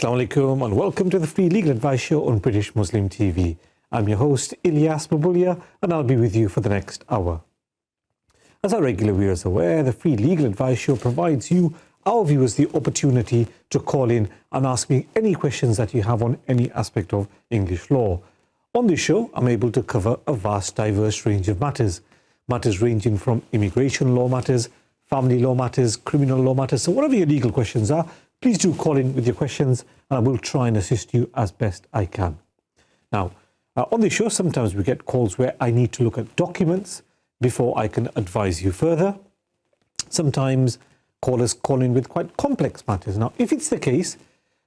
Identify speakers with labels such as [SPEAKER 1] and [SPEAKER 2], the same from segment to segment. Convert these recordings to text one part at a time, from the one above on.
[SPEAKER 1] Assalamu alaikum and welcome to the free legal advice show on British Muslim TV. I'm your host Ilyas Bulbulia and I'll be with you for the next hour. As our regular viewers are aware, the free legal advice show provides you, our viewers, the opportunity to call in and ask me any questions that you have on any aspect of English law. On this show, I'm able to cover a vast, diverse range of matters ranging from immigration law matters, family law matters, criminal law matters. So whatever your legal questions are, please do call in with your questions and I will try and assist you as best I can. Now, on this show, sometimes we get calls where I need to look at documents before I can advise you further. Sometimes callers call in with quite complex matters. Now, if it's the case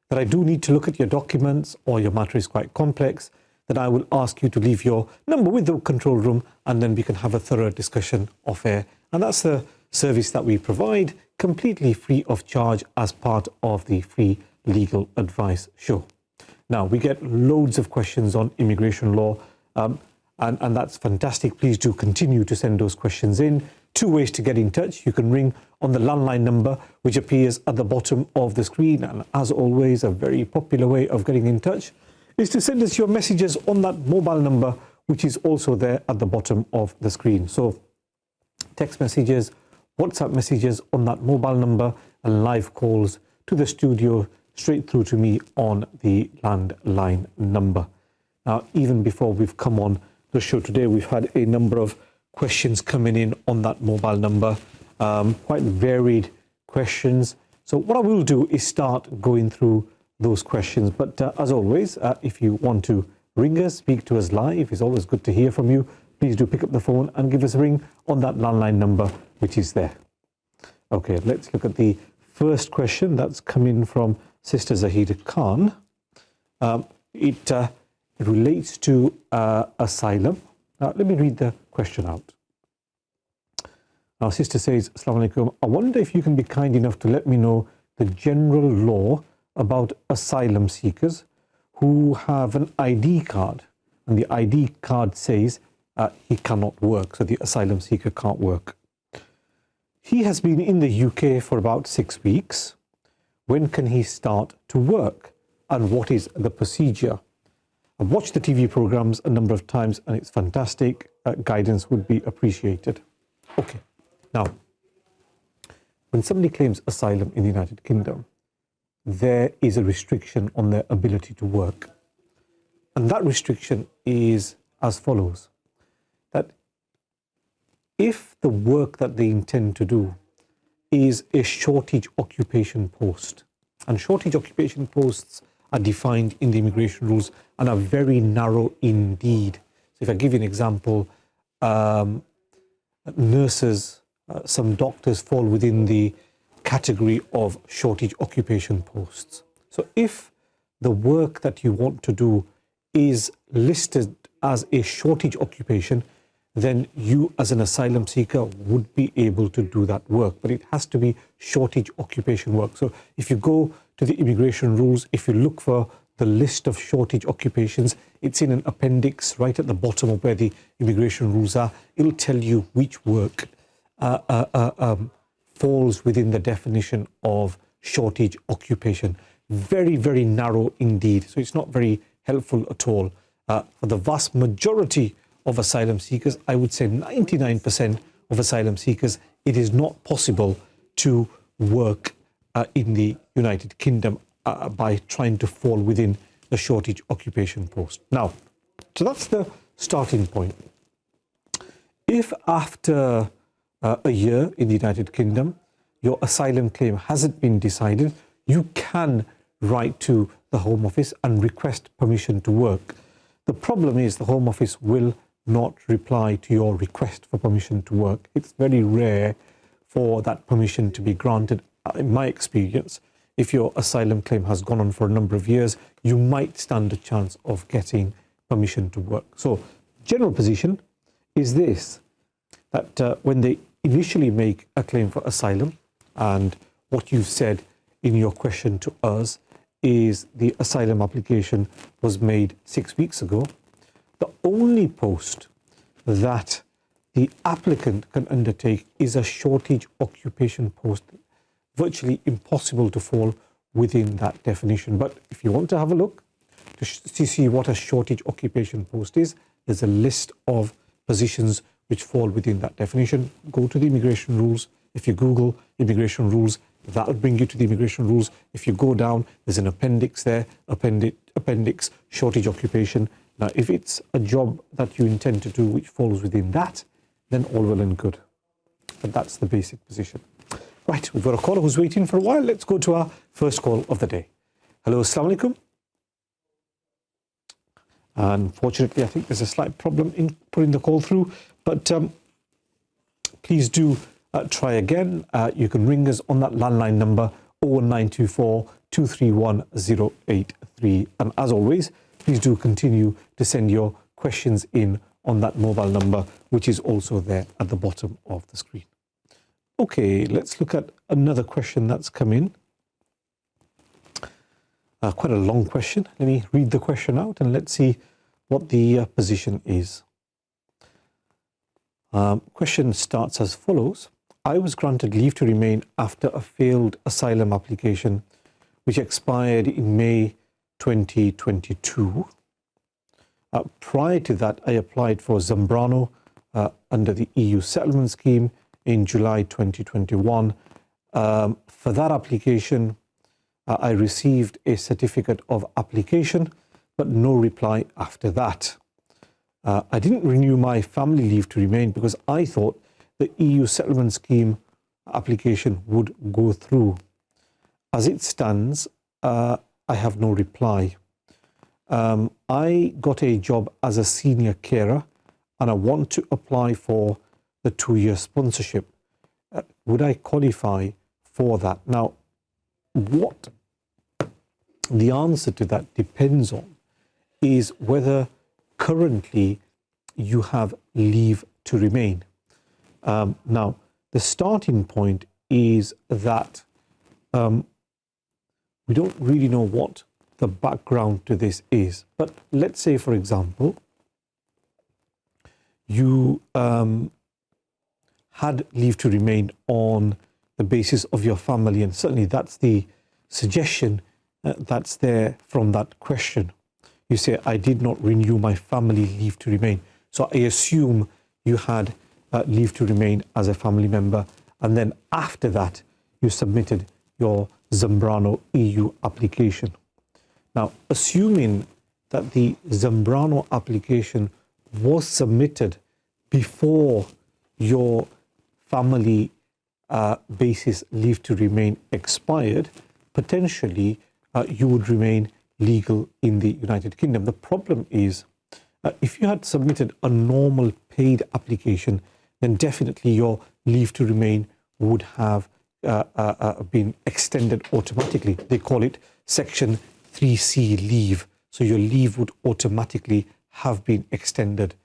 [SPEAKER 1] that I do need to look at your documents or your matter is quite complex, then I will ask you to leave your number with the control room and then we can have a thorough discussion off air. And that's the service that we provide completely free of charge as part of the free legal advice show. Now, we get loads of questions on immigration law and that's fantastic. Please do continue to send those questions in. Two ways to get in touch. You can ring on the landline number which appears at the bottom of the screen, and as always, a very popular way of getting in touch is to send us your messages on that mobile number which is also there at the bottom of the screen. So text messages, WhatsApp messages on that mobile number, and live calls to the studio straight through to me on the landline number. Now, even before we've come on the show today, we've had a number of questions coming in on that mobile number, quite varied questions. So what I will do is start going through those questions. But as always, if you want to ring us, speak to us live, it's always good to hear from you. Please do pick up the phone and give us a ring on that landline number which is there. Okay, let's look at the first question that's come in from Sister Zahida Khan. It relates to asylum. Let me read the question out. Our sister says, Assalamu alaikum, I wonder if you can be kind enough to let me know the general law about asylum seekers who have an ID card, and the ID card says he cannot work, so the asylum seeker can't work. He has been in the UK for about 6 weeks. When can he start to work? And what is the procedure? I've watched the TV programs a number of times and it's fantastic. Guidance would be appreciated. Okay, now, when somebody claims asylum in the United Kingdom, there is a restriction on their ability to work. And that restriction is as follows, that if the work that they intend to do is a shortage occupation post, and shortage occupation posts are defined in the immigration rules and are very narrow indeed. So if I give you an example, nurses, some doctors fall within the category of shortage occupation posts. So if the work that you want to do is listed as a shortage occupation, then you as an asylum seeker would be able to do that work, but it has to be shortage occupation work. So if you go to the immigration rules, if you look for the list of shortage occupations, it's in an appendix right at the bottom of where the immigration rules are. It'll tell you which work falls within the definition of shortage occupation. Very, very narrow indeed. So it's not very helpful at all. For the vast majority of asylum seekers, I would say 99% of asylum seekers, it is not possible to work in the United Kingdom by trying to fall within the shortage occupation post. Now, so that's the starting point. If after a year in the United Kingdom, your asylum claim hasn't been decided, you can write to the Home Office and request permission to work. The problem is the Home Office will not reply to your request for permission to work. It's very rare for that permission to be granted. In my experience, if your asylum claim has gone on for a number of years, you might stand a chance of getting permission to work. So general position is this, that when they initially make a claim for asylum, and what you've said in your question to us is the asylum application was made 6 weeks ago, the only post that the applicant can undertake is a shortage occupation post. Virtually impossible to fall within that definition. But if you want to have a look to see what a shortage occupation post is, there's a list of positions which fall within that definition. Go to the immigration rules. If you Google immigration rules, that'll bring you to the immigration rules. If you go down, there's an appendix there, appendix shortage occupation. Now, if it's a job that you intend to do which falls within that, then all well and good. But that's the basic position. Right, we've got a caller who's waiting for a while. Let's go to our first call of the day. Hello, Assalamu alaikum. Unfortunately, I think there's a slight problem in putting the call through, but please do try again. You can ring us on that landline number 01924 231 083. And as always, please do continue to send your questions in on that mobile number, which is also there at the bottom of the screen. Okay, let's look at another question that's come in. Quite a long question. Let me read the question out and let's see what the position is. Question starts as follows. I was granted leave to remain after a failed asylum application which expired in May 2022. Prior to that, I applied for Zambrano under the EU settlement scheme in July 2021. For that application, I received a certificate of application, but no reply after that. I didn't renew my family leave to remain because I thought the EU settlement scheme application would go through. As it stands, I have no reply. I got a job as a senior carer and I want to apply for the 2-year sponsorship. Would I qualify for that? Now, what the answer to that depends on is whether currently you have leave to remain. Now, the starting point is that we don't really know what the background to this is. But let's say, for example, you had leave to remain on the basis of your family, and certainly that's the suggestion that's there from that question. You say, I did not renew my family leave to remain. So I assume you had leave to remain as a family member, and then after that, you submitted your Zambrano EU application. Now, assuming that the Zambrano application was submitted before your family basis leave to remain expired, potentially you would remain legal in the United Kingdom. The problem is, if you had submitted a normal paid application, then definitely your leave to remain would have been extended automatically. They call it Section 3C leave. So your leave would automatically have been extended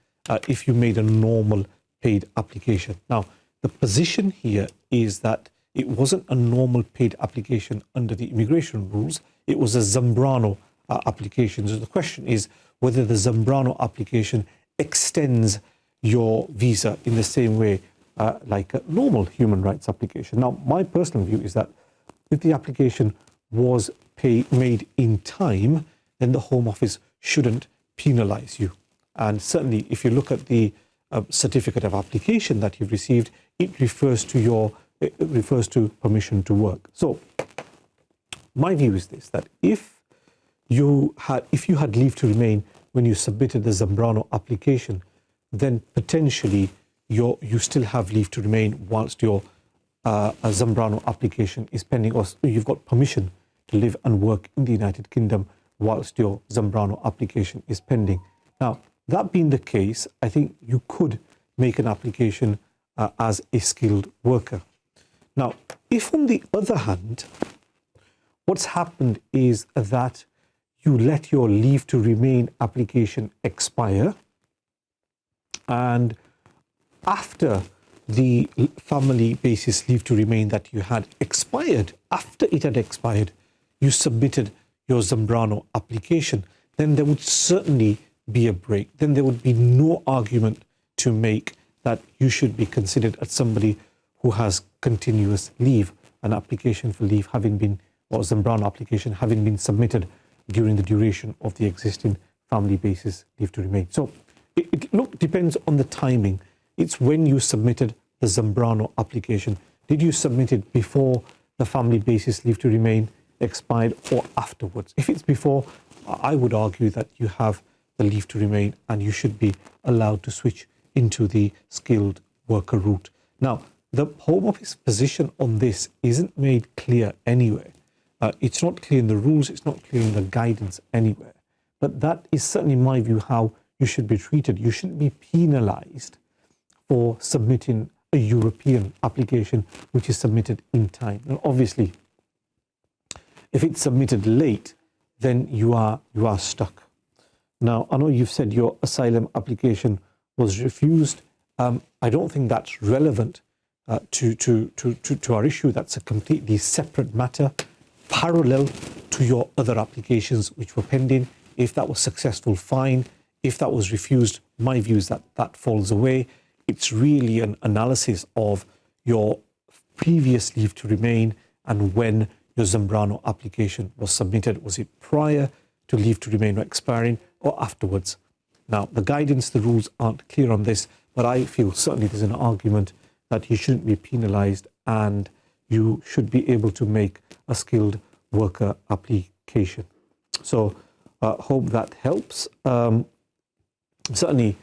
[SPEAKER 1] if you made a normal paid application. Now, the position here is that it wasn't a normal paid application under the immigration rules. It was a Zambrano application. So the question is whether the Zambrano application extends your visa in the same way like a normal human rights application. Now, my personal view is that if the application was made in time, then the Home Office shouldn't penalize you. And certainly, if you look at the certificate of application that you've received, it refers to permission to work. So, my view is this: that if you had leave to remain when you submitted the Zambrano application, then potentially you still have leave to remain whilst your Zambrano application is pending, or you've got permission to live and work in the United Kingdom whilst your Zambrano application is pending. Now, that being the case, I think you could make an application as a skilled worker. Now, if on the other hand, what's happened is that you let your leave to remain application expire, and after the family basis leave to remain that you had expired, after it had expired, you submitted your Zambrano application, then there would certainly be a break. Then there would be no argument to make that you should be considered as somebody who has continuous leave, an application for leave having been or Zambrano application having been submitted during the duration of the existing family basis leave to remain. So it depends on the timing. It's when you submitted the Zambrano application. Did you submit it before the family basis leave to remain expired or afterwards? If it's before, I would argue that you have the leave to remain and you should be allowed to switch into the skilled worker route. Now, the Home Office position on this isn't made clear anywhere. It's not clear in the rules, it's not clear in the guidance anywhere. But that is certainly, in my view, how you should be treated. You shouldn't be penalized for submitting a European application which is submitted in time. And obviously, if it's submitted late, then you are stuck. Now, I know you've said your asylum application was refused. I don't think that's relevant to our issue. That's a completely separate matter, parallel to your other applications which were pending. If that was successful, fine. If that was refused, my view is that that falls away. It's really an analysis of your previous leave to remain and when your Zambrano application was submitted. Was it prior to leave to remain expiring or afterwards? Now, the guidance, the rules aren't clear on this, but I feel certainly there's an argument that you shouldn't be penalized and you should be able to make a skilled worker application. So, hope that helps. Certainly,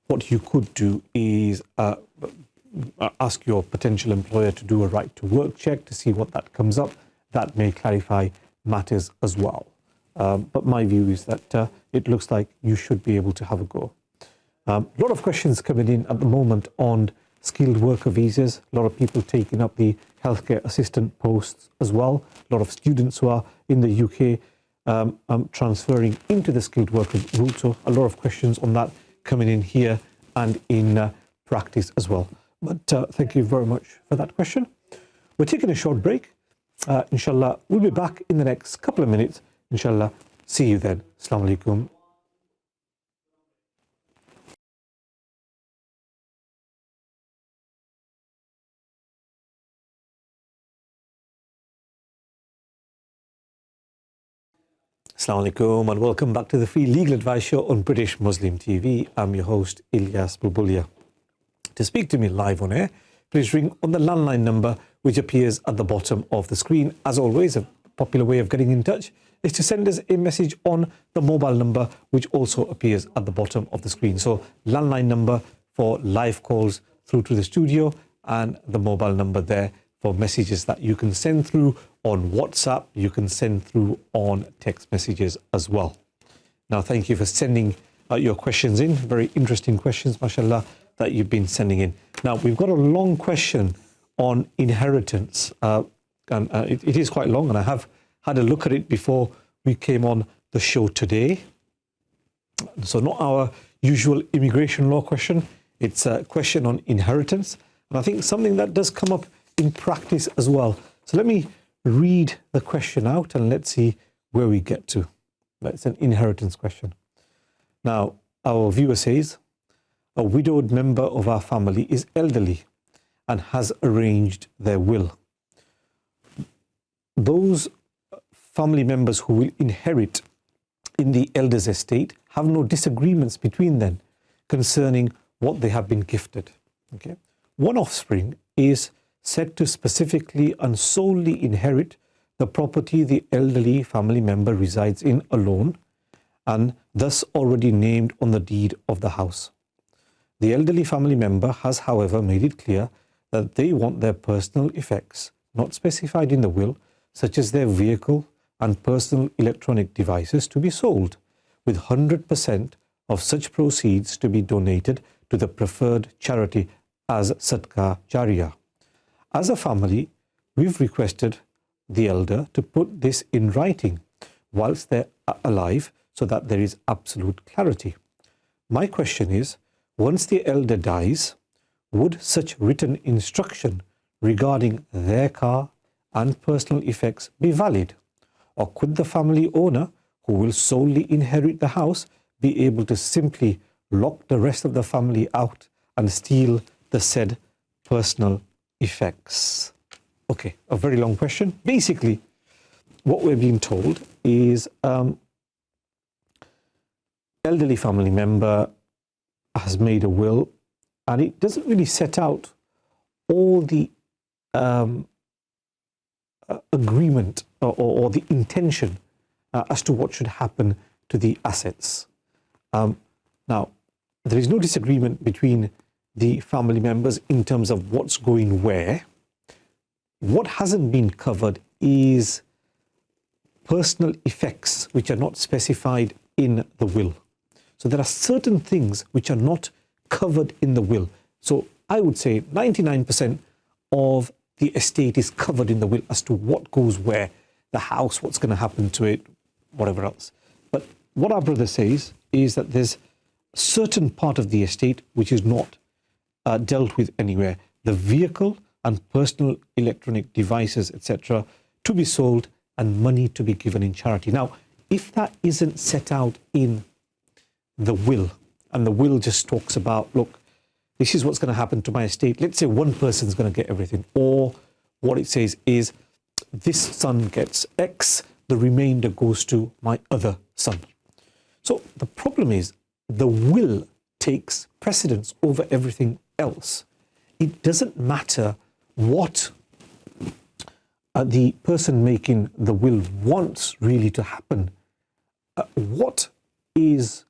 [SPEAKER 1] what you could do is ask your potential employer to do a right to work check to see what that comes up. That may clarify matters as well. But my view is that it looks like you should be able to have a go. A lot of questions coming in at the moment on skilled worker visas. A lot of people taking up the healthcare assistant posts as well. A lot of students who are in the UK transferring into the skilled worker route. So a lot of questions on that coming in here and in practice as well. But thank you very much for that question. We're taking a short break. Inshallah, we'll be back in the next couple of minutes. Inshallah, see you then. Assalamu alaikum. Assalamu alaikum and welcome back to the Free Legal Advice Show on British Muslim TV. I'm your host, Ilyas Bulbulia. To speak to me live on air, please ring on the landline number which appears at the bottom of the screen. As always, a popular way of getting in touch is to send us a message on the mobile number which also appears at the bottom of the screen. So landline number for live calls through to the studio and the mobile number there for messages that you can send through on WhatsApp. You can send through on text messages as well. Now, thank you for sending your questions in. Very interesting questions, mashallah, that you've been sending in. Now, we've got a long question on inheritance. It is quite long, and I have had a look at it before we came on the show today. So not our usual immigration law question. It's a question on inheritance. And I think something that does come up in practice as well. So let me read the question out and let's see where we get to. It's an inheritance question. Now, our viewer says, a widowed member of our family is elderly and has arranged their will. Those family members who will inherit in the elder's estate have no disagreements between them concerning what they have been gifted. Okay? One offspring is said to specifically and solely inherit the property the elderly family member resides in alone and thus already named on the deed of the house. The elderly family member has, however, made it clear that they want their personal effects, not specified in the will, such as their vehicle and personal electronic devices, to be sold, with 100% of such proceeds to be donated to the preferred charity as Sadaqah Jariyah. As a family, we've requested the elder to put this in writing whilst they're alive so that there is absolute clarity. My question is, once the elder dies, would such written instruction regarding their car and personal effects be valid? Or could the family owner, who will solely inherit the house, be able to simply lock the rest of the family out and steal the said personal effects? Okay, a very long question. Basically, what we're being told is elderly family member has made a will, and it doesn't really set out all the agreement or the intention as to what should happen to the assets. Now, there is no disagreement between the family members in terms of what's going where. What hasn't been covered is personal effects which are not specified in the will. So there are certain things which are not covered in the will. So I would say 99% of the estate is covered in the will as to what goes where, the house, what's going to happen to it, whatever else. But what our brother says is that there's a certain part of the estate which is not dealt with anywhere. The vehicle and personal electronic devices, etc., to be sold and money to be given in charity. Now, if that isn't set out in the will, and the will just talks about, look, this is what's going to happen to my estate. Let's say one person's going to get everything. Or what it says is, this son gets X, the remainder goes to my other son. So the problem is, the will takes precedence over everything else. It doesn't matter what the person making the will wants really to happen. What is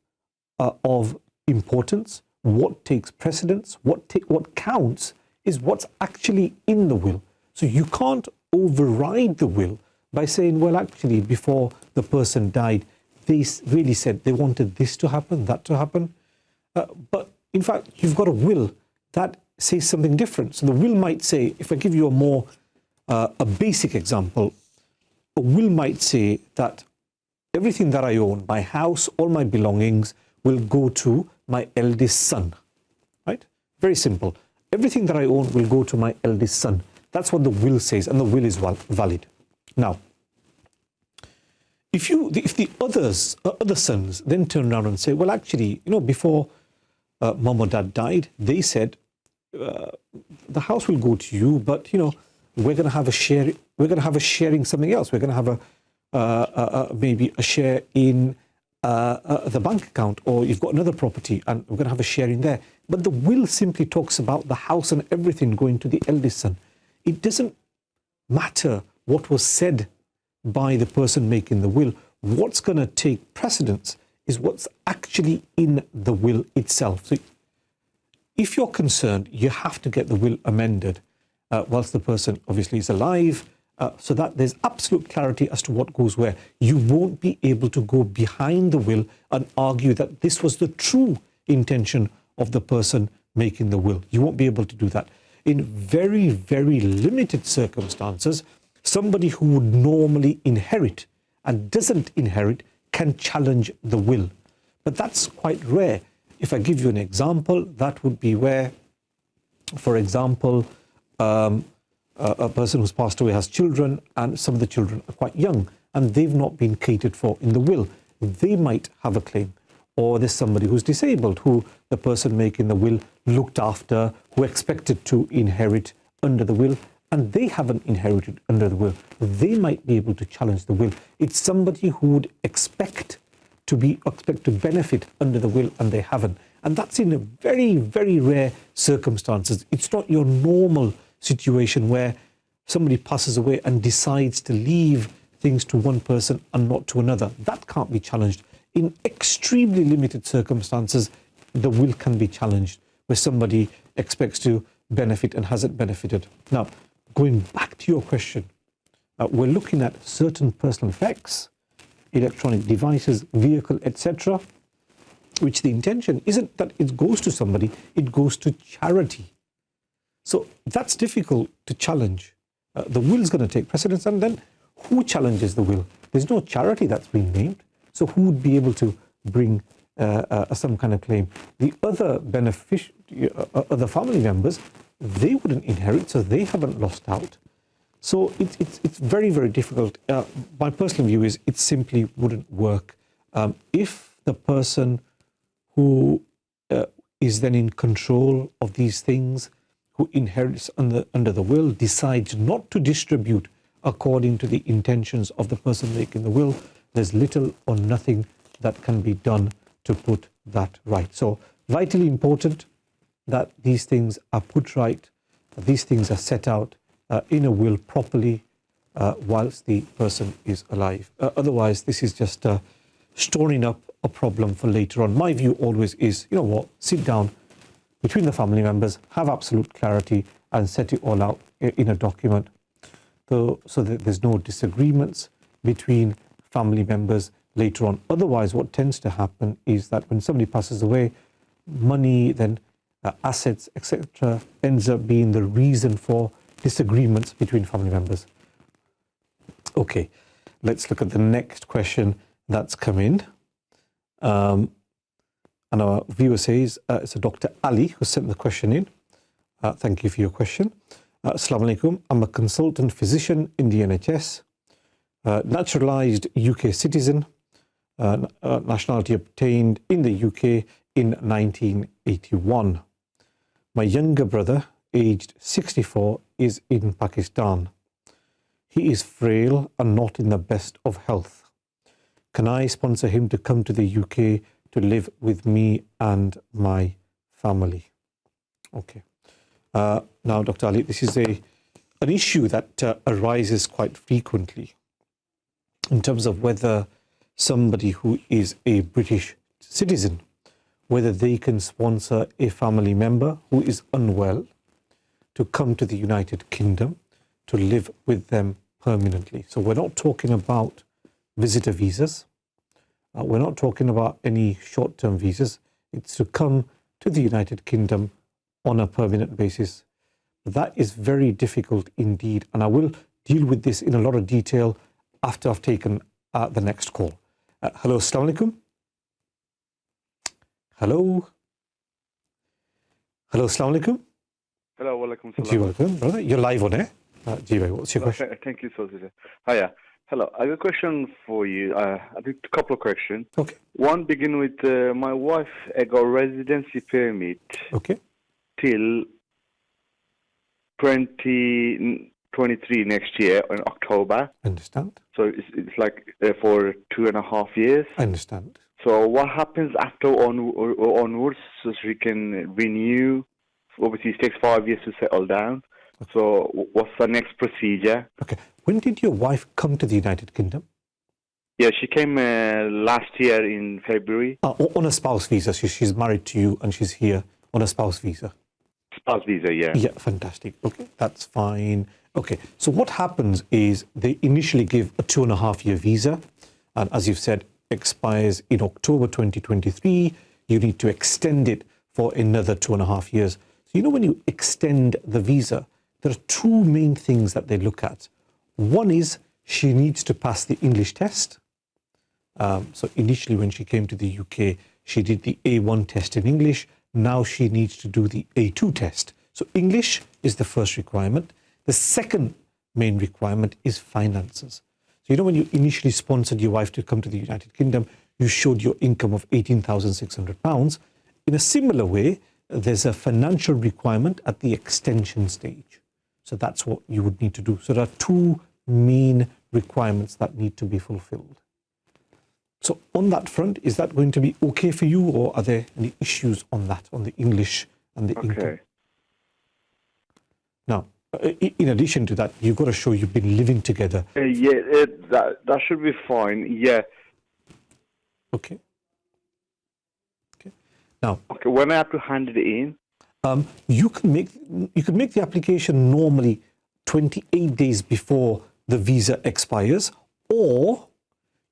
[SPEAKER 1] of importance, what takes precedence, what counts is what's actually in the will. So you can't override the will by saying, well, actually, before the person died, they really said they wanted this to happen, that to happen. But in fact, you've got a will that says something different. So the will might say, if I give you a basic example, a will might say that everything that I own, my house, all my belongings, will go to my eldest son, right? Very simple. Everything that I own will go to my eldest son. That's what the will says, and the will is valid. Now, if the other sons then turn around and say, well, actually, before mom or dad died, they said the house will go to you, but we're going to have a share. We're going to have a sharing something else. We're going to have maybe a share in the bank account, or you've got another property and we're going to have a share in there. But the will simply talks about the house and everything going to the eldest son. It doesn't matter what was said by the person making the will. What's going to take precedence is what's actually in the will itself. So if you're concerned, you have to get the will amended whilst the person obviously is alive, so that there's absolute clarity as to what goes where. You won't be able to go behind the will and argue that this was the true intention of the person making the will. You won't be able to do that. In very, very limited circumstances, somebody who would normally inherit and doesn't inherit can challenge the will. But that's quite rare. If I give you an example, that would be where, for example, a person who's passed away has children, and some of the children are quite young and they've not been catered for in the will. They might have a claim. Or there's somebody who's disabled, who the person making the will looked after, who expected to inherit under the will, and they haven't inherited under the will. They might be able to challenge the will. It's somebody who would expect to benefit under the will, and they haven't. And that's in a very, very rare circumstances. It's not your normal situation where somebody passes away and decides to leave things to one person and not to another. That can't be challenged. In extremely limited circumstances, the will can be challenged, where somebody expects to benefit and hasn't benefited. Now, going back to your question, we're looking at certain personal effects, electronic devices, vehicle, etc., which the intention isn't that it goes to somebody, it goes to charity. So that's difficult to challenge. The will is going to take precedence, and then who challenges the will? There's no charity that's been named. So who would be able to bring some kind of claim? The other other family members, they wouldn't inherit, so they haven't lost out. So it's very, very difficult. My personal view is it simply wouldn't work. If the person who is then in control of these things, who inherits under the will, decides not to distribute according to the intentions of the person making the will, there's little or nothing that can be done to put that right. So vitally important that these things are put right, that these things are set out in a will properly whilst the person is alive. Otherwise, this is just storing up a problem for later on. My view always is, you know what, sit down between the family members, have absolute clarity and set it all out in a document so that there's no disagreements between family members later on. Otherwise, what tends to happen is that when somebody passes away, money, then assets, etc., ends up being the reason for disagreements between family members. Okay, let's look at the next question that's come in. And our viewer says, it's a Dr. Ali who sent the question in. Thank you for your question. Assalamu alaikum. I'm a consultant physician in the NHS, naturalized UK citizen, nationality obtained in the UK in 1981. My younger brother, aged 64, is in Pakistan. He is frail and not in the best of health. Can I sponsor him to come to the UK to live with me and my family? Okay. Now, Dr. Ali, this is an issue that arises quite frequently in terms of whether somebody who is a British citizen, whether they can sponsor a family member who is unwell to come to the United Kingdom to live with them permanently. So we're not talking about visitor visas. We're not talking about any short-term visas. It's to come to the United Kingdom on a permanent basis. That is very difficult indeed. And I will deal with this in a lot of detail after I've taken the next call. Hello, assalamu alaikum. Hello. Hello, assalamu alaikum.
[SPEAKER 2] Hello, walaikum salam.
[SPEAKER 1] Ji welcome, brother. You're live on air. Ji bhai, what's your question?
[SPEAKER 2] Thank you, Solicitor. Hiya. Hello, I have a question for you. I think a couple of questions.
[SPEAKER 1] Okay.
[SPEAKER 2] One begin with my wife got residency permit till 2023 next year in October.
[SPEAKER 1] Understand.
[SPEAKER 2] So it's like for 2.5 years.
[SPEAKER 1] I understand.
[SPEAKER 2] So what happens after onwards so she can renew? Obviously, it takes 5 years to settle down. So what's the next procedure?
[SPEAKER 1] Okay. When did your wife come to the United Kingdom?
[SPEAKER 2] Yeah, she came last year in February.
[SPEAKER 1] On a spouse visa. She's married to you and she's here on a spouse visa.
[SPEAKER 2] Spouse visa, yeah.
[SPEAKER 1] Yeah, fantastic. Okay, that's fine. Okay, so what happens is they initially give a 2.5-year visa. And as you've said, expires in October 2023. You need to extend it for another 2.5 years. So, you know, when you extend the visa, there are two main things that they look at. One is she needs to pass the English test. So initially when she came to the UK, she did the A1 test in English. Now she needs to do the A2 test. So English is the first requirement. The second main requirement is finances. So, you know, when you initially sponsored your wife to come to the United Kingdom, you showed your income of £18,600. In a similar way, there's a financial requirement at the extension stage. So that's what you would need to do. So there are two main requirements that need to be fulfilled. So on that front, is that going to be okay for you, or are there any issues on that, on the English and the income? Now, in addition to that, you've got to show you've been living together.
[SPEAKER 2] That should be fine. Yeah.
[SPEAKER 1] Okay. Okay. Now.
[SPEAKER 2] Okay. When I have to hand it in.
[SPEAKER 1] You can make the application normally 28 days before the visa expires, or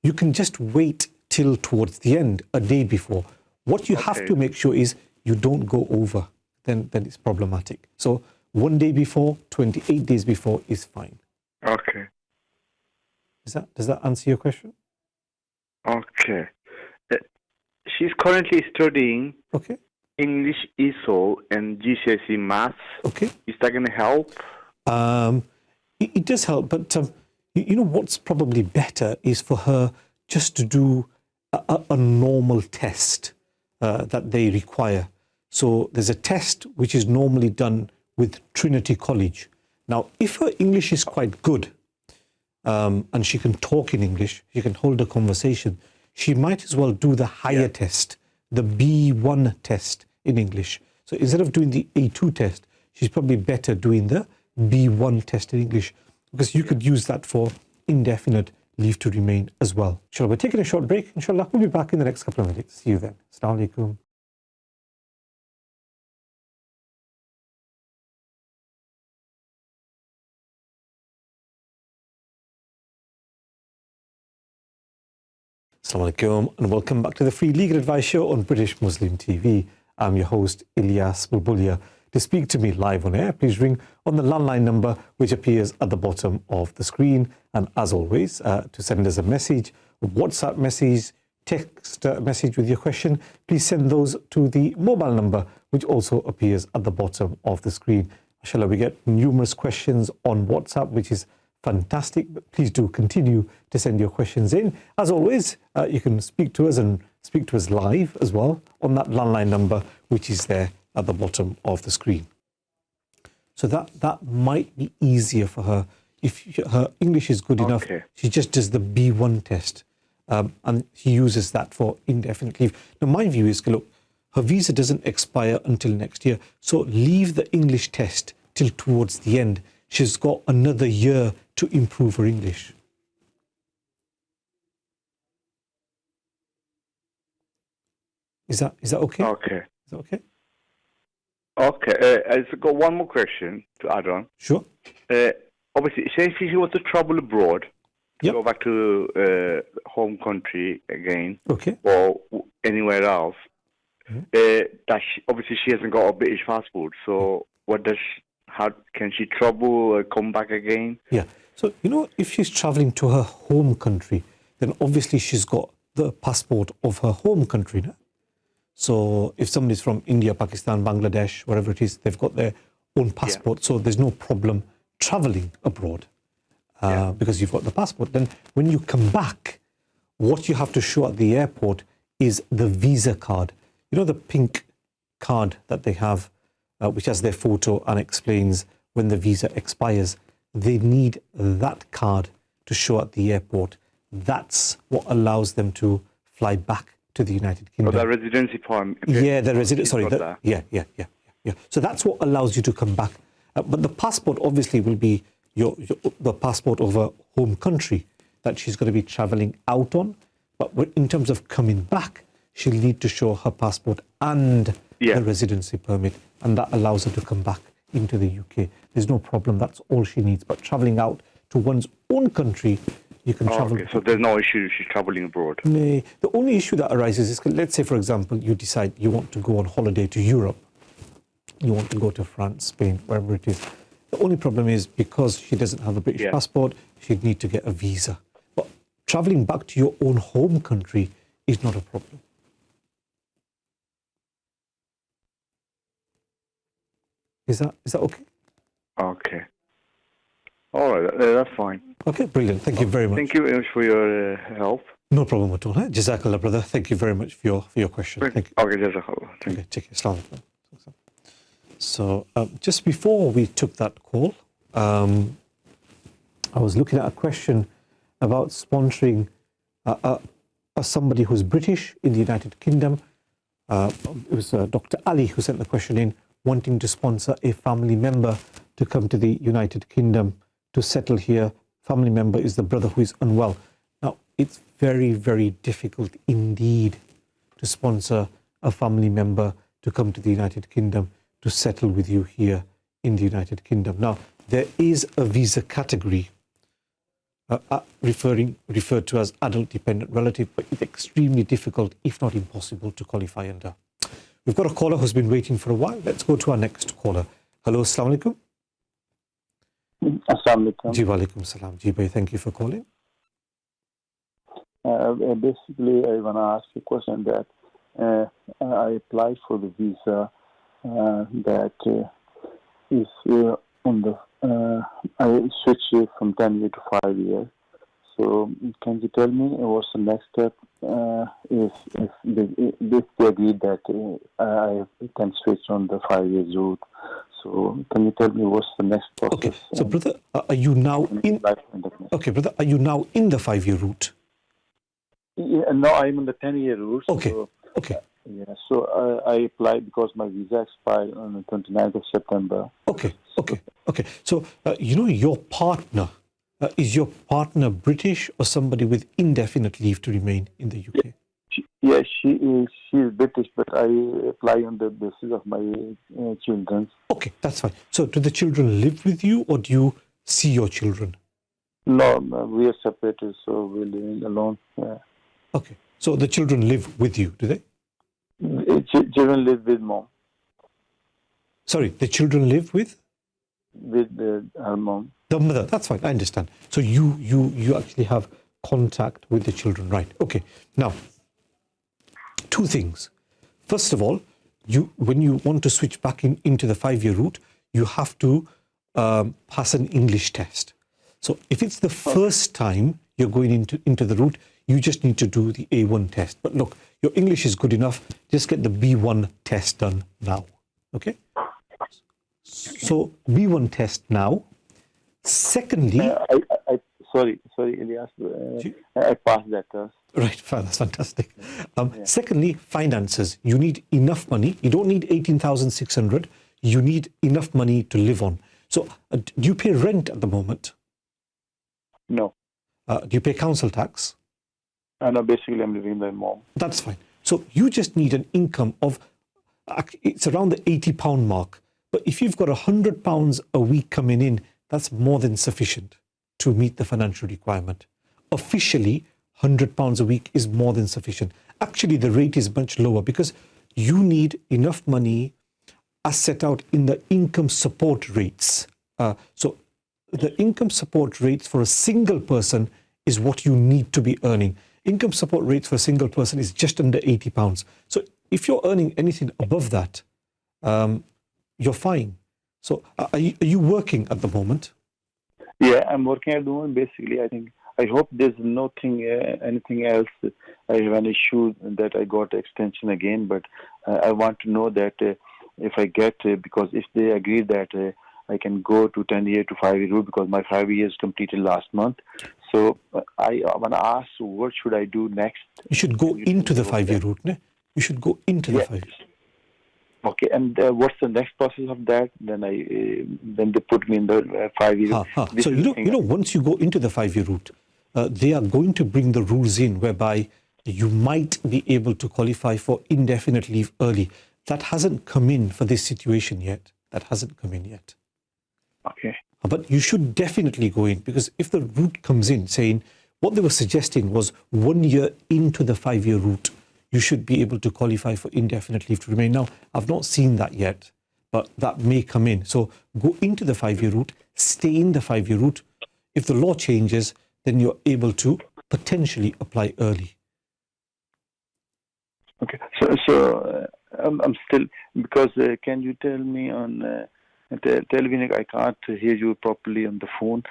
[SPEAKER 1] you can just wait till towards the end, a day before. What you have to make sure is you don't go over, then it's problematic. So 1 day before, 28 days before is fine.
[SPEAKER 2] Okay.
[SPEAKER 1] Does that answer your question?
[SPEAKER 2] Okay. She's currently studying English ESOL and GCSE Maths.
[SPEAKER 1] Okay.
[SPEAKER 2] Is that going to help?
[SPEAKER 1] It does help, but you know what's probably better is for her just to do a normal test that they require. So there's a test which is normally done with Trinity College. Now, if her English is quite good, and she can talk in English, she can hold a conversation, she might as well do the higher test, the B1 test in English. So instead of doing the A2 test, she's probably better doing the B1 test in English, because you could use that for indefinite leave to remain as well. Inshallah, we're taking a short break. Inshallah, we'll be back in the next couple of minutes. See you then. Assalamu alaikum. Assalamu alaikum and welcome back to the Free Legal Advice Show on British Muslim TV. I'm your host, Ilyas Bulbulia. To speak to me live on air, please ring on the landline number which appears at the bottom of the screen. And as always, to send us a message, a WhatsApp message, text message with your question, please send those to the mobile number which also appears at the bottom of the screen. Inshallah, we get numerous questions on WhatsApp, which is fantastic, but please do continue to send your questions in. As always, you can speak to us and speak to us live as well on that landline number which is there at the bottom of the screen. So that might be easier for her. If her English is good enough, she just does the B1 test, and she uses that for indefinite leave. Now, my view is, look, her visa doesn't expire until next year, so leave the English test till towards the end. She's got another year to improve her English. Is that okay?
[SPEAKER 2] Okay.
[SPEAKER 1] Is that okay?
[SPEAKER 2] Okay. I've got one more question to add on.
[SPEAKER 1] Sure.
[SPEAKER 2] Obviously, say if she was to travel abroad,
[SPEAKER 1] Yep.
[SPEAKER 2] go back to home country again,
[SPEAKER 1] Okay.
[SPEAKER 2] or anywhere else, obviously she hasn't got a British passport. So how can she travel, come back again?
[SPEAKER 1] Yeah. So, if she's traveling to her home country, then obviously she's got the passport of her home country. No? So if somebody's from India, Pakistan, Bangladesh, wherever it is, they've got their own passport. So there's no problem traveling abroad because you've got the passport. Then when you come back, what you have to show at the airport is the visa card. The pink card that they have, which has their photo and explains when the visa expires. They need that card to show at the airport. That's what allows them to fly back to the United Kingdom.
[SPEAKER 2] Oh, the residency permit.
[SPEAKER 1] Yeah, the resident. Sorry, yeah. So that's what allows you to come back. But the passport obviously will be the passport of a home country that she's going to be traveling out on. But in terms of coming back, she'll need to show her passport and her residency permit, and that allows her to come back into the UK. There's no problem. That's all she needs. But traveling out to one's own country, you can travel.
[SPEAKER 2] Okay, so there's no issue she's traveling abroad.
[SPEAKER 1] No, the only issue that arises is, let's say, for example, you decide you want to go on holiday to Europe. You want to go to France, Spain, wherever it is. The only problem is because she doesn't have a British passport, she'd need to get a visa. But traveling back to your own home country is not a problem. Is that okay?
[SPEAKER 2] Okay. All right, that's fine.
[SPEAKER 1] Okay, brilliant. Thank you very much.
[SPEAKER 2] Thank you very much for your help.
[SPEAKER 1] No problem at all. Jazakallah, brother. Thank you very much for your question. Thank you.
[SPEAKER 2] Okay, Jazakallah.
[SPEAKER 1] Okay, take care. Assalamu alaikum. So just before we took that call, I was looking at a question about sponsoring somebody who's British in the United Kingdom. It was Dr. Ali who sent the question in, wanting to sponsor a family member to come to the United Kingdom to settle here. Family member is the brother who is unwell. Now, it's very, very difficult indeed to sponsor a family member to come to the United Kingdom to settle with you here in the United Kingdom. Now, there is a visa category referred to as adult dependent relative, but it's extremely difficult, if not impossible, to qualify under. We've got a caller who's been waiting for a while. Let's go to our next caller. Hello, assalamu alaikum.
[SPEAKER 3] Assalamu alaikum.
[SPEAKER 1] Ji walaikum salam. Ji bhai, thank you for calling.
[SPEAKER 3] Basically, I want to ask you a question that I applied for the visa that is on the I switched it from 10 years to 5 years. So can you tell me what's the next step if they agree that I can switch on the 5 years route? So can you tell me what's the next process?
[SPEAKER 1] Okay, so brother, are you now in? Okay, brother, are you now in the 5-year route?
[SPEAKER 3] Yeah, no, I'm on the 10-year route.
[SPEAKER 1] Okay,
[SPEAKER 3] So,
[SPEAKER 1] okay,
[SPEAKER 3] yeah, so I applied because my visa expired on the 29th of September.
[SPEAKER 1] okay, okay, okay. So, your partner, is your partner British or somebody with indefinite leave to remain in the UK?
[SPEAKER 3] Yeah, she is British, but I apply on the basis of my children.
[SPEAKER 1] Okay, that's fine. So, do the children live with you or do you see your children?
[SPEAKER 3] No, we are separated, so we're living alone. Yeah.
[SPEAKER 1] Okay, so the children live with you, do they?
[SPEAKER 3] Children live with mom,
[SPEAKER 1] Sorry, the children live with
[SPEAKER 3] with her mom.
[SPEAKER 1] the mother. That's fine. I understand. So you actually have contact with the children, right? Okay. Now, two things. First of all, when you want to switch back into the 5-year route, you have to pass an English test. So if it's the first time you're going into the route, you just need to do the A1 test. But look, your English is good enough. Just get the B1 test done now. Okay? So B1 test now. Secondly,
[SPEAKER 3] Sorry, Ilyas. I passed that test.
[SPEAKER 1] right, fine, that's fantastic. Secondly, finances. You need enough money. You don't need 18,600. You need enough money to live on. So do you pay rent at the moment?
[SPEAKER 3] No.
[SPEAKER 1] Do you pay council tax?
[SPEAKER 3] No, basically I'm living with my mom.
[SPEAKER 1] That's fine. So you just need an income of, it's around the £80 mark. But if you've got £100 a week coming in, that's more than sufficient to meet the financial requirement. Officially, £100 a week is more than sufficient. Actually, the rate is much lower because you need enough money as set out in the income support rates. So the income support rates for a single person is what you need to be earning. Income support rates for a single person is just under £80. So if you're earning anything above that, you're fine. So are you working at the moment?
[SPEAKER 3] Yeah, I'm working at the moment. Basically, I hope there's anything else. I have an issue that I got extension again, but I want to know that if I get, because if they agree that I can go to 10-year to 5-year route because my 5 years completed last month. So I want to ask, what should I do next?
[SPEAKER 1] You should go into the 5-year route. Ne? You should go into the 5 years.
[SPEAKER 3] Okay, and what's the next process of that? Then they put me in the 5 years.
[SPEAKER 1] So once you go into the 5-year route, they are going to bring the rules in whereby you might be able to qualify for indefinite leave early. That hasn't come in for this situation yet. That hasn't come in yet.
[SPEAKER 3] Okay.
[SPEAKER 1] But you should definitely go in, because if the route comes in saying what they were suggesting was 1 year into the 5-year route, you should be able to qualify for indefinite leave to remain. Now, I've not seen that yet, but that may come in. So go into the 5-year route, stay in the 5-year route. If the law changes, then you're able to potentially apply early.
[SPEAKER 3] Okay. So I'm still, because can you tell me on television? I can't hear you properly on the phone.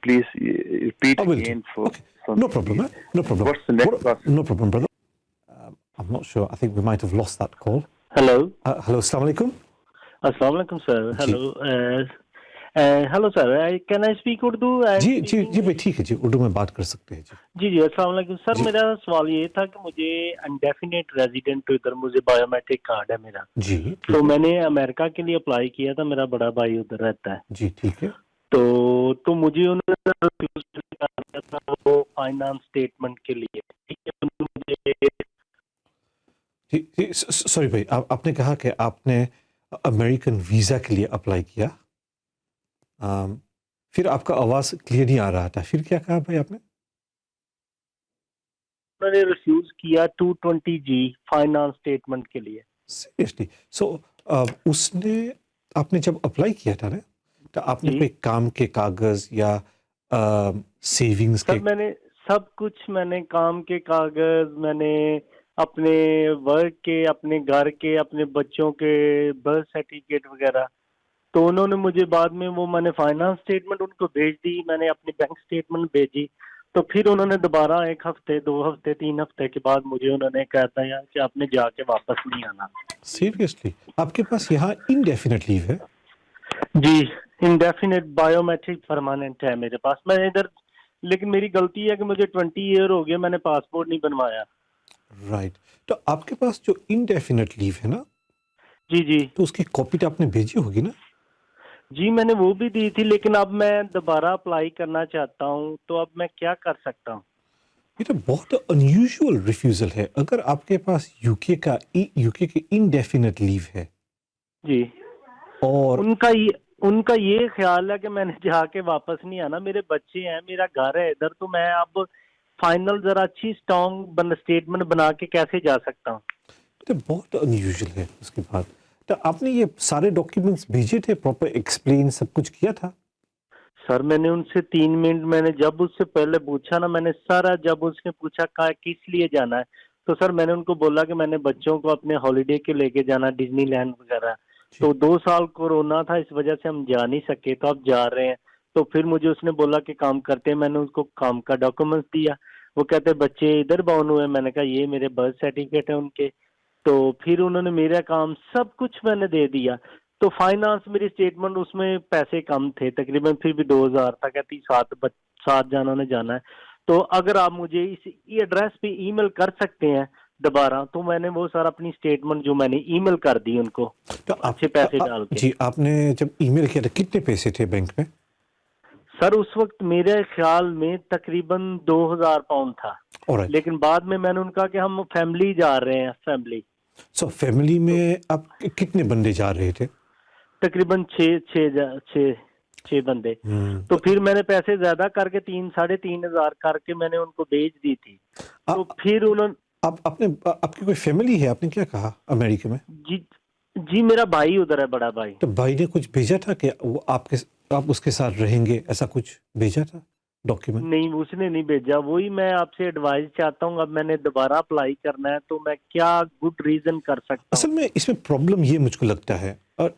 [SPEAKER 3] Please repeat again for.
[SPEAKER 1] Okay. No problem. No problem.
[SPEAKER 3] What's the next process?
[SPEAKER 1] No problem, brother. I'm not sure. I think we might have lost that call.
[SPEAKER 4] Hello.
[SPEAKER 1] Hello. Assalamu alaikum.
[SPEAKER 4] Assalamu alaikum, sir. Hello. Hello sir, can I speak Urdu?
[SPEAKER 1] जी भाई ठीक है जी, उर्दू में बात कर सकते हैं जी।
[SPEAKER 4] जी अस्सलाम वालेकुम सर। मेरा सवाल ये था कि मुझे अनडेफिनेट रेजिडेंट इधर, मुझे बायोमेट्रिक कार्ड है मेरा
[SPEAKER 1] जी,
[SPEAKER 4] तो मैंने अमेरिका के लिए अप्लाई किया था, मेरा बड़ा भाई उधर रहता है
[SPEAKER 1] जी, ठीक है।
[SPEAKER 4] तो मुझे उन्होंने रिफ्यूज किया था वो फाइनेंस स्टेटमेंट के लिए।
[SPEAKER 1] सॉरी भाई, आपने कहा कि आपने अमेरिकन वीजा के लिए अप्लाई किया, फिर आपका आवाज क्लियर नहीं आ रहा था, फिर क्या कहा भाई आपने?
[SPEAKER 4] मैंने रिफ्यूज किया 220G फाइनेंस स्टेटमेंट के लिए।
[SPEAKER 1] सीरियसली? सो उसने, आपने जब अप्लाई किया था ना, तो आपने कोई काम के कागज या सेविंग्स के?
[SPEAKER 4] मैंने सब कुछ, मैंने काम के कागज, मैंने अपने वर्क के, अपने घर के, अपने बच्चों के बर्थ सर्टिफिकेट वगैरह, तो उन्होंने मुझे बाद में वो, मैंने फाइनेंस स्टेटमेंट उनको भेज दी, मैंने अपनी बैंक स्टेटमेंट भेजी, तो फिर उन्होंने दोबारा 1 हफ्ते 2 हफ्ते 3 हफ्ते के बाद मुझे उन्होंने कहता है कि आपने जाके वापस नहीं आना।
[SPEAKER 1] सीरियसली? आपके पास यहाँ इंडेफिनेट लीव है?
[SPEAKER 4] जी, इंडेफिनेट बायोमेट्रिक परमानेंट है मेरे पास। मैं इधर لیکن میری غلطی ہے کہ مجھے 20 ایئر ہو گئے، میں نے پاسپورٹ نہیں بنوایا.
[SPEAKER 1] رائٹ. تو آپ کے پاس جو انڈیفینٹ لیو ہے نا،
[SPEAKER 4] جی جی
[SPEAKER 1] تو اس کی کاپی تو آپ نے بھیجی ہوگی نا؟
[SPEAKER 4] جی میں نے وہ بھی دی تھی، لیکن اب میں دوبارہ اپلائی کرنا چاہتا ہوں، تو اب میں کیا کر سکتا ہوں؟
[SPEAKER 1] یہ تو بہت انیوژول ریفیوزل ہے. اگر آپ کے پاس یو کے کے انڈیفینٹ لیو ہے
[SPEAKER 4] جی
[SPEAKER 1] اور
[SPEAKER 4] ان کا یہ خیال ہے کہ میں نے جا کے واپس نہیں آنا، میرے بچے ہیں، میرا گھر ہے ادھر، تو میں اب فائنل ذرا اچھی اسٹرانگ اسٹیٹمنٹ بنا کے کیسے جا سکتا ہوں؟
[SPEAKER 1] تو بہت انیوژل ہے. اس کے بعد تو آپ نے یہ سارے ڈاکیومنٹس بھیجے تھے، پراپر ایکسپلین سب کچھ کیا تھا؟
[SPEAKER 4] سر میں نے ان سے 3 منٹ، میں نے جب اس سے پہلے پوچھا نا، میں نے سارا، جب اس نے پوچھا کس لیے جانا ہے، تو سر میں نے ان کو بولا کہ میں نے بچوں کو اپنے ہالیڈے کے لے کے جانا ڈزنی لینڈ وغیرہ. تو 2 سال کورونا تھا، اس وجہ سے ہم جا نہیں سکے، تو اب جا رہے ہیں. تو پھر مجھے اس نے بولا کہ کام کرتے ہیں، میں نے اس کو کام کا ڈاکومنٹس دیا. وہ کہتے بچے ادھر باؤنڈ ہوئے، میں نے کہا یہ میرے برتھ سرٹیفکیٹ ہے ان کے. تو پھر انہوں نے میرا کام سب کچھ میں نے دے دیا. تو فائنانس میری اسٹیٹمنٹ، اس میں پیسے کم تھے تقریباً، پھر بھی 2000 تھا، کہتی 7 جانوں نے جانا ہے. تو اگر آپ مجھے اس ایڈریس پہ ای میل کر سکتے ہیں دوبارہ، تو میں نے وہ سر اپنی اسٹیٹمنٹ جو میں نے ای میل کر دی ان کو
[SPEAKER 1] تو
[SPEAKER 4] اچھے پیسے ڈال کے.
[SPEAKER 1] جی آپ نے جب ای میل کیا تھا کتنے پیسے تھے بینک میں؟
[SPEAKER 4] سر اس وقت میرے خیال میں تقریباً 2000 پاؤنڈ تھا. لیکن بعد میں نے ان کا کہ ہم فیملی جا رہے ہیں، فیملی.
[SPEAKER 1] سو فیملی میں آپ کتنے بندے جا رہے تھے؟
[SPEAKER 4] تقریباً 6 بندے. تو پھر میں نے پیسے زیادہ کر کے 3,500 کر کے میں نے ان کو بھیج دی تھی. تو پھر انہوں
[SPEAKER 1] آپ کی کوئی فیملی ہے، آپ نے کیا کہا امریکہ میں؟
[SPEAKER 4] جی میرا بھائی ادھر ہے، بڑا بھائی.
[SPEAKER 1] تو بھائی نے کچھ بھیجا تھا کہ وہ آپ اس کے ساتھ رہیں گے، ایسا کچھ بھیجا تھا ڈاکیومنٹ؟
[SPEAKER 4] نہیں، اس نے نہیں بھیجا. وہی میں آپ سے ایڈوائز چاہتا ہوں، اب میں نے دوبارہ اپلائی کرنا ہے، تو میں کیا گڈ ریزن کر سکتا ہوں؟
[SPEAKER 1] اصل میں اس میں پرابلم یہ مجھ کو لگتا ہے، اور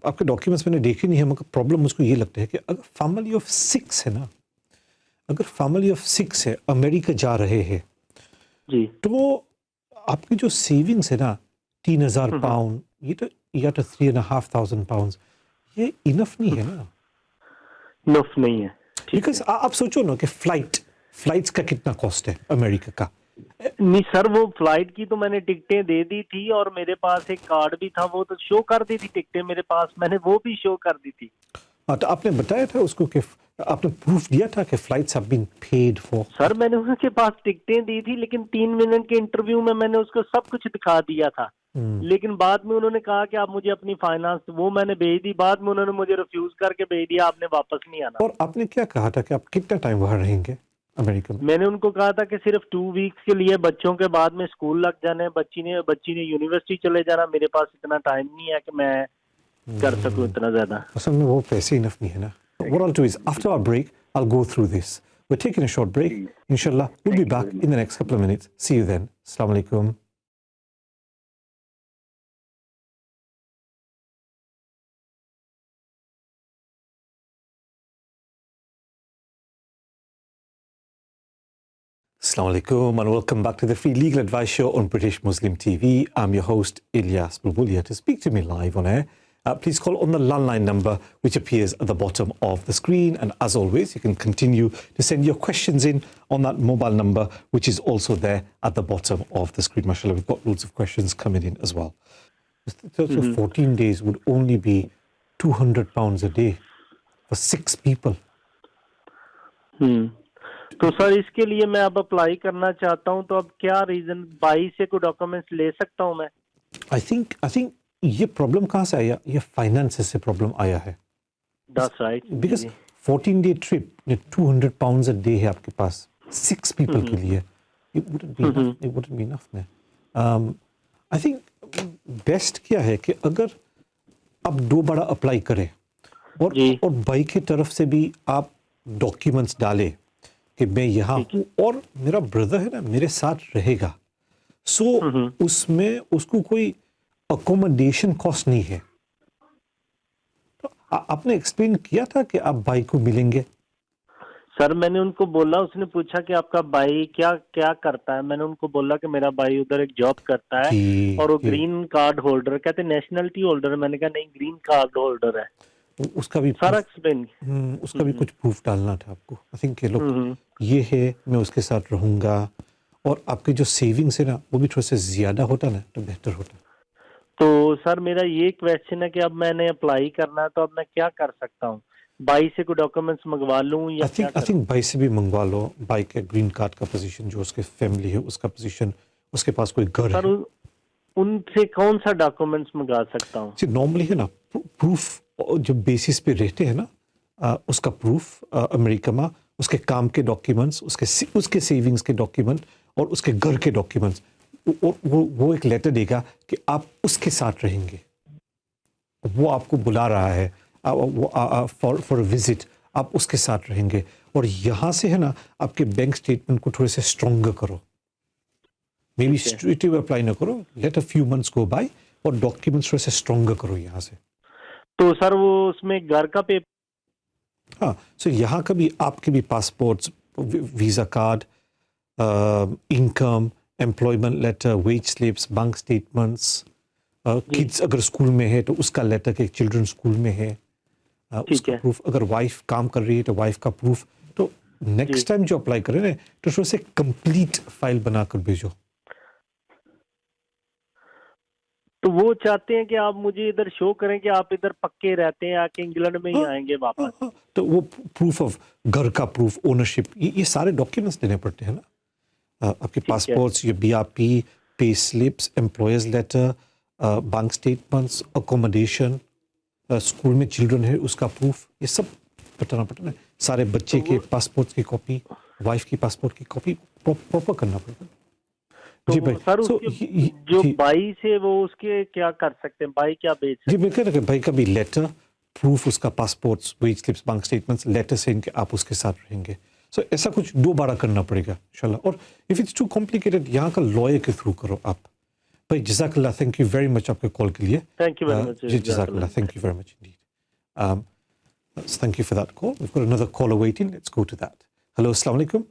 [SPEAKER 1] آپ کے ڈاکیومنٹس میں نے دیکھے نہیں ہے، مگر پرابلم مجھ کو یہ لگتا ہے کہ اگر فیملی آف 6 ہے نا، اگر فیملی آف 6 ہے، امریکہ جا رہے ہیں،
[SPEAKER 4] جی
[SPEAKER 1] تو آپ کی جو سیونگس ہے نا 3000 پاؤنڈ، یہ تو یا تو 3,500 پاؤنڈ، یہ انف نہیں ہے نا.
[SPEAKER 4] نف نہیں ہے.
[SPEAKER 1] بیکاز آپ سوچو نا کہ فلائٹس کا کتنا کاسٹ ہے امریکہ کا.
[SPEAKER 4] نہیں سر، وہ فلائٹ کی تو میں نے ٹکٹیں دے دی تھی، اور میرے پاس ایک کارڈ بھی تھا، وہ تو شو کر دی تھی ٹکٹیں میرے پاس، میں نے وہ بھی شو کر دی تھی.
[SPEAKER 1] ہاں تو آپ نے بتایا تھا اس کو کہ آپ نے پروف دیا تھا کہ flights have been paid for?
[SPEAKER 4] Sir میں نے ان کے پاس ٹکٹیں دی تھی، لیکن 3 منٹ کے انٹرویو میں نے اس کو سب کچھ دکھا دیا تھا. لیکن بعد میں انہوں نے کہا کہ آپ مجھے اپنی فائنانس، وہ میں نے بھیج دی، بعد میں انہوں نے مجھے ریفیوز کر کے بھیج دیا، آپ نے واپس نہیں آنا.
[SPEAKER 1] اور آپ نے کیا کہا تھا کہ آپ کتنا ٹائم وہاں رہیں گے امریکہ میں؟
[SPEAKER 4] میں نے ان کو کہا تھا کہ صرف 2 ویکس کے لیے، بچوں کے بعد میں اسکول لگ جانے، بچی نے یونیورسٹی چلے جانا، میرے پاس اتنا ٹائم نہیں ہے کہ میں کر سکوں اتنا زیادہ.
[SPEAKER 1] اصل میں وہ پیسے انف نہیں ہے نا. What I'll do is after our break I'll go through this. We're taking a short break. Inshallah we'll be back in the next couple of minutes. See you then. Assalamu alaikum. Assalamu alaikum and welcome back to the Free Legal Advice Show on British Muslim TV. I'm your host Ilyas Bulbulia. To speak to me live on air, please call on the landline number which appears at the bottom of the screen. And as always, you can continue to send your questions in on that mobile number which is also there at the bottom of the screen. MashaAllah, we've got loads of questions coming in as well. So 14 days would only be £200 a day for 6 people.
[SPEAKER 4] تو سر اس کے لیے میں اب apply کرنا چاہتا ہوں، تو اب کیا ریزن، 22 سے کوئی ڈاکومنٹس لے سکتا ہوں میں؟
[SPEAKER 1] I think یہ پرابلم کہاں سے آیا؟ یہ فائنانس سے پرابلم آیا ہے.
[SPEAKER 4] That's right.
[SPEAKER 1] Because 14-day trip, £200 a day ہے آپ کے پاس 6 people کے لیے. It wouldn't be enough. I think best کیا ہے کہ اگر آپ دوبارہ اپلائی کریں اور بھائی کی طرف سے بھی آپ ڈاکیومنٹس ڈالیں کہ میں یہاں ہوں اور میرا بردر ہے نا میرے ساتھ رہے گا، سو اس میں اس کو کوئی اکوموڈیشن کاسٹ نہیں ہے. تو آپ نے ایکسپلین کیا تھا کہ آپ بھائی کو ملیں گے؟
[SPEAKER 4] سر میں نے ان کو بولا، اس نے پوچھا کہ آپ کا بھائی کیا کرتا ہے، میں نے ان کو بولا کہ میرا بھائی ادھر ایک جاب کرتا ہے اور وہ گرین کارڈ ہولڈر، کہتے نیشنلٹی ہولڈر، میں نے کہا نہیں گرین کارڈ ہولڈر ہے.
[SPEAKER 1] उसका भी
[SPEAKER 4] सारा एक्सप्लेन
[SPEAKER 1] उसका भी कुछ प्रूफ डालना था आपको. आई थिंक कि लोग ये है, मैं उसके साथ रहूँगा, और आपके जो सेविंग्स है ना वो भी थोड़ा सा ज़्यादा होता ना तो बेहतर होता.
[SPEAKER 4] तो सर मेरा ये क्वेश्चन है कि अब मैंने अप्लाई करना है, तो अब मैं क्या कर सकता हूँ? भाई से कोई डॉक्यूमेंट्स मंगवा लूँ या क्या
[SPEAKER 1] आई थिंक भाई से भी मंगवा लो. भाई के ग्रीन कार्ड का पोजीशन, जो उसके फैमिली है उसका पोजीशन, उसके पास कोई घर
[SPEAKER 4] सर
[SPEAKER 1] है.
[SPEAKER 4] उनसे कौन सा डॉक्यूमेंट्स मंगा सकता हूँ?
[SPEAKER 1] नॉर्मली है ना प्रूफ जो बेसिस पे रहते हैं ना, उसका प्रूफ अमेरिका में, उसके काम के डॉक्यूमेंट्स, उसके सेविंग्स के डॉक्यूमेंट और उसके घर के डॉक्यूमेंट्स, वो एक लेटर देगा कि आप उसके साथ रहेंगे, वो आपको बुला रहा है फॉर विजिट, आप उसके साथ रहेंगे. और यहाँ से है ना आपके बैंक स्टेटमेंट को थोड़े से स्ट्रॉन्गर करो. मे बी स्ट्रेट अप्लाई ना करो, let a few months go by, और डॉक्यूमेंट्स थोड़े से स्ट्रॉन्गर करो यहाँ से.
[SPEAKER 4] तो सर वो उसमें घर का पेपर,
[SPEAKER 1] हाँ, सो यहाँ का भी आपके भी passports, visa card, income, employment letter, wage slips, bank statements, kids अगर स्कूल में है तो उसका लेटर कि चिल्ड्रन स्कूल में है, उसका प्रूफ. अगर वाइफ काम कर रही है तो वाइफ का प्रूफ. तो नेक्स्ट टाइम जो अप्लाई करें ना तो थोड़ा से कंप्लीट फाइल बनाकर भेजो.
[SPEAKER 4] तो वो चाहते हैं कि आप मुझे इधर शो करें कि आप इधर पक्के रहते हैं, आके इंग्लैंड में ही आएंगे वापस.
[SPEAKER 1] तो वो प्रूफ ऑफ घर का प्रूफ, ओनरशिप, ये सारे डॉक्यूमेंट्स देने पड़ते हैं ना. आपके पासपोर्ट्स, ये BRP, pay slips, employers letter, bank statements, accommodation, school में चिल्ड्रन है उसका प्रूफ, ये सब बताना पड़ता है. सारे बच्चे के पासपोर्ट की कॉपी, वाइफ की पासपोर्ट की कॉपी प्रॉपर करना पड़ता है.
[SPEAKER 4] तो
[SPEAKER 1] जी भाई,
[SPEAKER 4] सर
[SPEAKER 1] so,
[SPEAKER 4] जो भाई से वो उसके क्या कर सकते हैं, भाई क्या भेज सकते
[SPEAKER 1] जी मैं कह रहा भाई का भी लेटर, प्रूफ, उसका passports, wage slips, bank statements, letter से इनके आप उसके साथ रहेंगे. सो ऐसा कुछ दोबारा करना पड़ेगा इंशाल्लाह. और इफ इट्स टू कॉम्प्लिकेटेड, यहाँ का लॉयर के थ्रू करो आप. भाई जज़ाकल्लाह, थैंक यू वेरी मच आपके कॉल के लिए.
[SPEAKER 4] Thank you very much.
[SPEAKER 1] जी जज़ाकल्लाह, thank you very much indeed. Thank you for that call. We've got another caller waiting. Let's go to that. Hello, assalamu alaikum.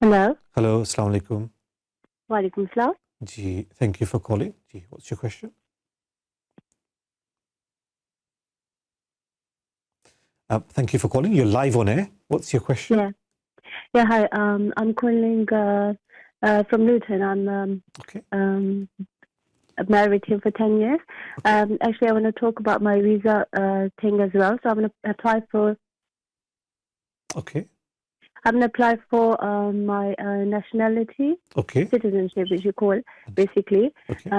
[SPEAKER 5] Hello.
[SPEAKER 1] Hello, assalamu alaikum.
[SPEAKER 5] Walaikum salam.
[SPEAKER 1] Ji, thank you for calling. Ji, what's your question? Thank you for calling. You're live on air. What's your question?
[SPEAKER 5] Yeah. Hi. I'm calling from Luton. I'm
[SPEAKER 1] Okay.
[SPEAKER 5] I've married him for 10 years. Actually, I want to talk about my visa thing as well. So I'm going to apply for.
[SPEAKER 1] Okay.
[SPEAKER 5] I'm going to apply for my nationality,
[SPEAKER 1] Okay.
[SPEAKER 5] citizenship, which you call, basically.
[SPEAKER 1] Okay.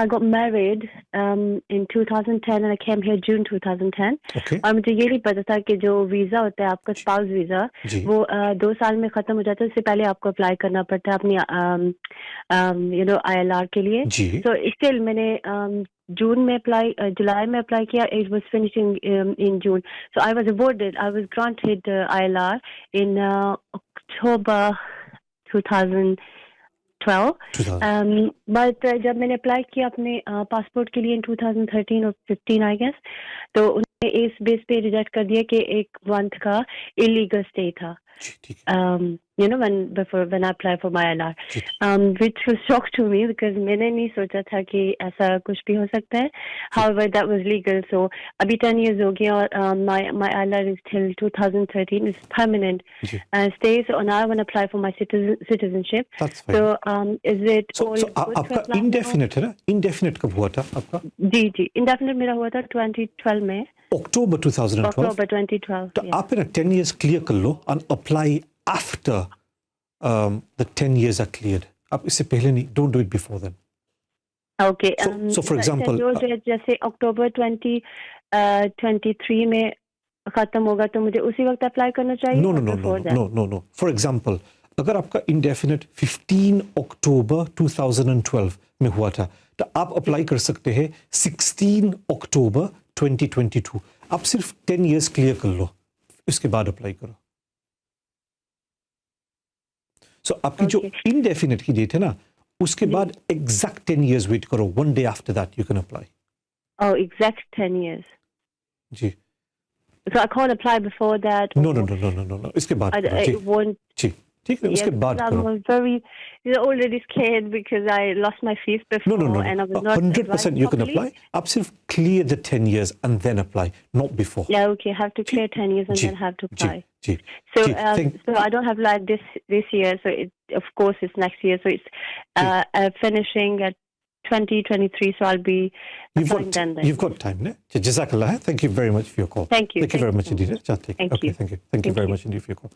[SPEAKER 5] I got married in 2010 and I came here June 2010.
[SPEAKER 1] Okay.
[SPEAKER 5] और मुझे ये नहीं पता था कि जो visa होता है आपका स्पाउस वीज़ा,
[SPEAKER 1] जी.
[SPEAKER 5] वो 2 साल में ख़त्म हो जाता है. उससे पहले आपको अप्लाई करना पड़ता है अपनी ILR के लिए.
[SPEAKER 1] जी.
[SPEAKER 5] So still मैंने जून में अप्लाई, जुलाई में अप्लाई किया. It was finishing in June. So I was awarded, I was granted ILR in October 2012. But जब मैंने अप्लाई किया अपने पासपोर्ट के लिए in 2013 और 15 I guess, तो उन्होंने इस बेस पे रिजेक्ट कर दिया कि 1 month का इलीगल स्टे था. when I applied for my ILR, which was shock to me because मैंने नहीं सोचा था कि ऐसा कुछ भी हो सकता है. However, that was legal. So अभी 10 years हो गया और my ILR is till 2013. It's permanent stay. So now I want to apply for my citizenship.
[SPEAKER 1] That's fine.
[SPEAKER 5] So is it
[SPEAKER 1] so आपका indefinite है ना? Indefinite कब हुआ था आपका?
[SPEAKER 5] जी indefinite मेरा हुआ था 2012 में.
[SPEAKER 1] October 2012.
[SPEAKER 5] October 2012.
[SPEAKER 1] तो आप ना 10 years clear कर लो and apply after the 10 years are cleared. आप इससे पहले नहीं, don't do it before then.
[SPEAKER 5] Okay.
[SPEAKER 1] So for example,
[SPEAKER 5] जैसे October 2023 में खत्म होगा तो मुझे उसी वक्त अप्लाई करना चाहिए?
[SPEAKER 1] No. For example, अगर आपका indefinite 15 October 2012 में हुआ था तो आप अप्लाई कर सकते हैं 16 October 2022. आप सिर्फ 10 years clear कर लो, उसके बाद अप्लाई करो. So आपकी जो indefinite की डेट है ना, उसके बाद exact 10 years wait करो. 1 day after that you can apply.
[SPEAKER 5] Oh, exact 10 years.
[SPEAKER 1] Ji.
[SPEAKER 5] So I can't apply before that?
[SPEAKER 1] No. इसके बाद
[SPEAKER 5] I won't.
[SPEAKER 1] जी. ठीक है, उसके बाद
[SPEAKER 5] I
[SPEAKER 1] करो।
[SPEAKER 5] was very already scared because I lost my fees before
[SPEAKER 1] No.
[SPEAKER 5] and I was not
[SPEAKER 1] 100% you can
[SPEAKER 5] properly.
[SPEAKER 1] apply. आप सिर्फ clear the 10 years and then apply, not before.
[SPEAKER 5] Yeah, okay, have to clear 10 years and then have to apply.
[SPEAKER 1] Ji,
[SPEAKER 5] So,
[SPEAKER 1] ji,
[SPEAKER 5] so I don't have like this year. So of course it's next year. So it's finishing at 2023. So I'll be applying then.
[SPEAKER 1] You've got time, ne? Jazakallah. Thank you very much for your call.
[SPEAKER 5] Thank you.
[SPEAKER 1] Thank you very much
[SPEAKER 5] so
[SPEAKER 1] indeed.
[SPEAKER 5] much. Thank
[SPEAKER 1] Okay,
[SPEAKER 5] you.
[SPEAKER 1] thank you. Thank you very much indeed for your call.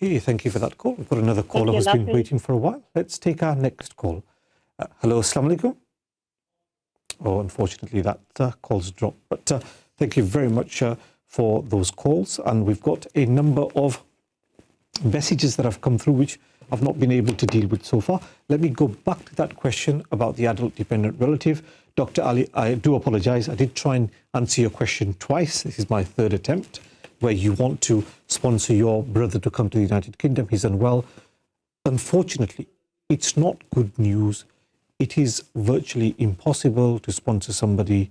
[SPEAKER 1] Okay, thank you for that call. We've got another caller who's been waiting for a while. Let's take our next call. Hello, Assalamu alaikum. Oh, unfortunately, that call's dropped. But thank you very much for those calls. And we've got a number of messages that have come through which I've not been able to deal with so far. Let me go back to that question about the adult dependent relative. Dr. Ali, I do apologize. I did try and answer your question twice. This is my third attempt, where you want to sponsor your brother to come to the United Kingdom. He's unwell. Unfortunately, it's not good news. It is virtually impossible to sponsor somebody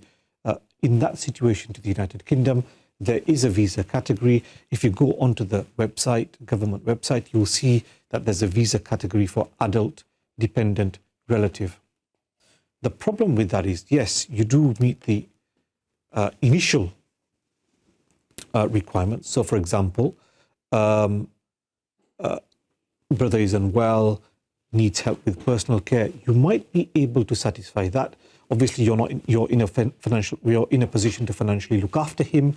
[SPEAKER 1] in that situation to the United Kingdom. There is a visa category. If you go onto the website, government website, you'll see that there's a visa category for adult dependent relative. The problem with that is, yes, you do meet the initial requirements. So, for example, brother is unwell, needs help with personal care. You might be able to satisfy that. Obviously, you're in a position to financially look after him.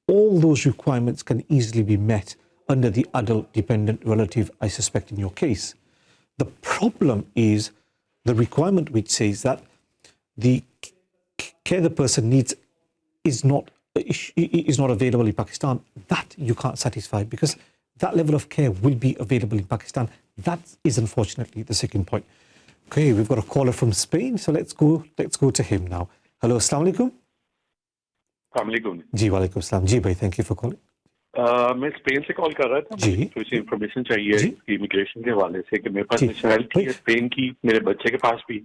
[SPEAKER 1] All those requirements can easily be met under the adult dependent relative, I suspect, in your case. The problem is the requirement which says that the care the person needs is not available in Pakistan. That you can't satisfy because that level of care will be available in Pakistan. That is unfortunately the second point. Okay, we've got a caller from Spain, so let's go to him now. Hello, Assalamu alaikum.
[SPEAKER 6] अस्सलाम
[SPEAKER 1] जी वालेकुम सलाम जी भाई, thank you for calling.
[SPEAKER 6] मैं Spain से call कर रहा था।
[SPEAKER 1] जी,
[SPEAKER 6] मुझे थोड़ी सी इन्फॉर्मेशन चाहिए इमिग्रेशन के हवाले से कि मेरे पास नेशनैलिटी है स्पेन की, मेरे बच्चे के पास भी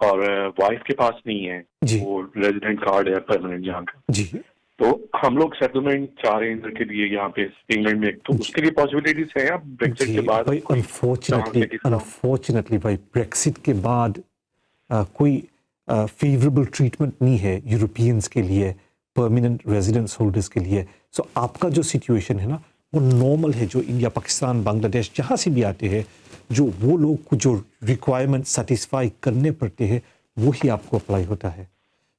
[SPEAKER 6] और वाइफ के पास नहीं है। वो रेजिडेंट कार्ड है परमानेंट यहाँ का।
[SPEAKER 1] जी,
[SPEAKER 6] तो हम लोग सेटलमेंट चाह रहे हैं इधर के लिए यहाँ पे इंग्लैंड में, तो उसके लिए पॉसिबिलिटीज है आप ब्रेक्सिट के बाद?
[SPEAKER 1] भाई अनफॉर्चुनेटली भाई ब्रेक्सिट के बाद कोई फेवरेबल ट्रीटमेंट नहीं है यूरोपियंस के लिए, परमानेंट रेजिडेंस होल्डर्स के लिए। सो आपका जो सिचुएशन है ना वो नॉर्मल है। जो इंडिया, पाकिस्तान, बांग्लादेश जहाँ से भी आते हैं, जो वो लोग को जो रिक्वायरमेंट सेटिस्फाई करने पड़ते हैं वही आपको अप्लाई होता है।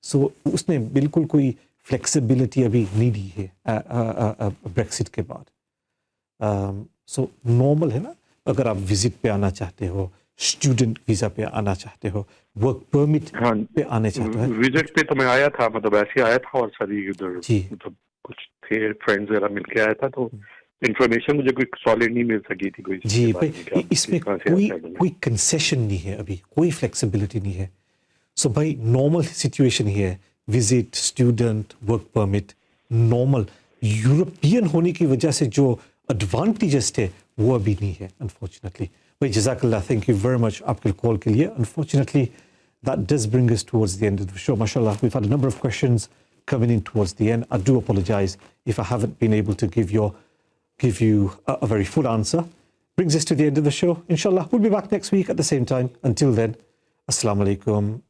[SPEAKER 1] सो उसने बिल्कुल कोई फ्लेक्सिबिलिटी अभी नहीं दी है ब्रेक्सिट के बाद। सो नॉर्मल है ना, अगर आप विजिट पे आना चाहते हो, स्टूडेंट वीजा पे आना चाहते हो, वर्क परमिट पे आने चाहते हो।
[SPEAKER 6] विजिट पे तो मैं आया था, मतलब ऐसे आया था और सारी उधर मतलब कुछ थे फ्रेंड्स वगैरह मिलके आया था, तो इन्फॉर्मेशन मुझे कोई सॉलिड नहीं मिल सकी थी कोई।
[SPEAKER 1] जी भाई, इसमें कोई कंसेशन नहीं है, अभी कोई फ्लेक्सिबिलिटी नहीं है। सो भाई नॉर्मल सिचुएशन ही है, visit, student, work permit, normal. European होने की वजह से जो एडवांटेजेस थे वो अभी नहीं है अनफॉर्चुनेटली। भाई जज़ाकल्लाह, थैंक यू वेरी मच आपके कॉल के लिए। Unfortunately that does bring us towards the end of the show. MashaAllah, we've had a number of questions coming in towards the end. I do apologize if I haven't been able to give you a very full answer. Brings us to the end of the show. Inshallah, we'll be back next week at the same time. Until then, Assalamu alaikum